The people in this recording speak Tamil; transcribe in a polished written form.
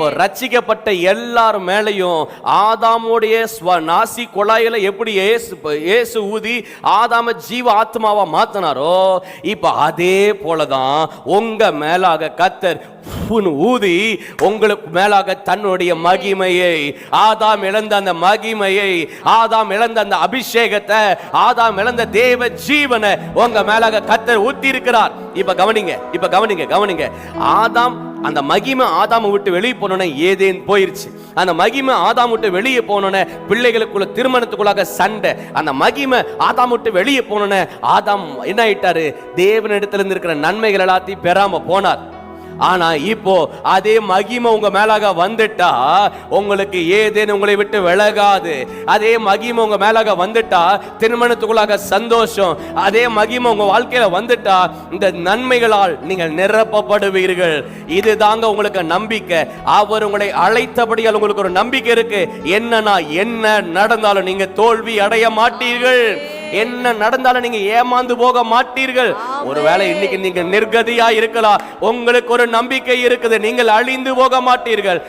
அப்போ ரட்சிக்கப்பட்ட எல்லார் மேலையும் ஆதாமுடைய நாசி குழாயில எப்படி இயேசு ஊதி ஆதாம ஜீவ ஆத்மாவா மாத்தினாரோ, இப்ப அதே போலதான் உங்க மேலாக கர்த்தர் ஊதி உங்களுக்கு மேலாக தன்னுடைய மகிமையை, ஆதாம் இழந்த அந்த மகிமையை, ஆதாம் இழந்த அந்த அபிஷேகத்தை, ஆதாம் இழந்த தேவ ஜீவனை உங்க மேலாக கர்த்தர் ஊத்தி இருக்கிறார். இப்ப கவனிங்க. ஆதாம் அந்த மகிமை ஆதாம் விட்டு வெளியே போனோன்னே ஏதேன் போயிருச்சு. அந்த மகிமை ஆதாம் விட்டு வெளியே போனோன்னே பிள்ளைகளுக்குள்ள திருமணத்துக்குள்ளாக சண்டை. அந்த மகிமை ஆதாம் விட்டு வெளியே போனோன்னே ஆதாம் என்ன ஆயிட்டாரு? தேவனிடத்துல இருக்கிற நன்மைகள் எல்லாத்தையும் பெறாம போனார். ஆனா இப்போ அதே மகிமை உங்க மேலாக வந்துட்டா உங்களுக்கு ஏதேனும் உங்களை விட்டு விலகாது. அதே மகிமை உங்க மேலாக வந்துட்டா திருமணத்துக்குள்ளாக சந்தோஷம். அதே மகிமை உங்க வாழ்க்கையில வந்துட்டா இந்த நன்மைகளால் நீங்கள் நிரப்பப்படுவீர்கள். இதுதாங்க உங்களுக்கு நம்பிக்கை. அவர் உங்களை அழைத்தபடியால் உங்களுக்கு ஒரு நம்பிக்கை இருக்கு. என்னன்னா என்ன நடந்தாலும் நீங்க தோல்வி அடைய மாட்டீர்கள். என்ன நடந்தாலும் நீங்க ஏமாந்து போக மாட்டீர்கள். ஒருவேளை இன்னைக்கு நீங்க நிர்கதியா இருக்கலாம், உங்களுக்கு ஒரு நம்பிக்கை இருக்குது, நீங்கள் அழிந்து போக மாட்டீர்கள்.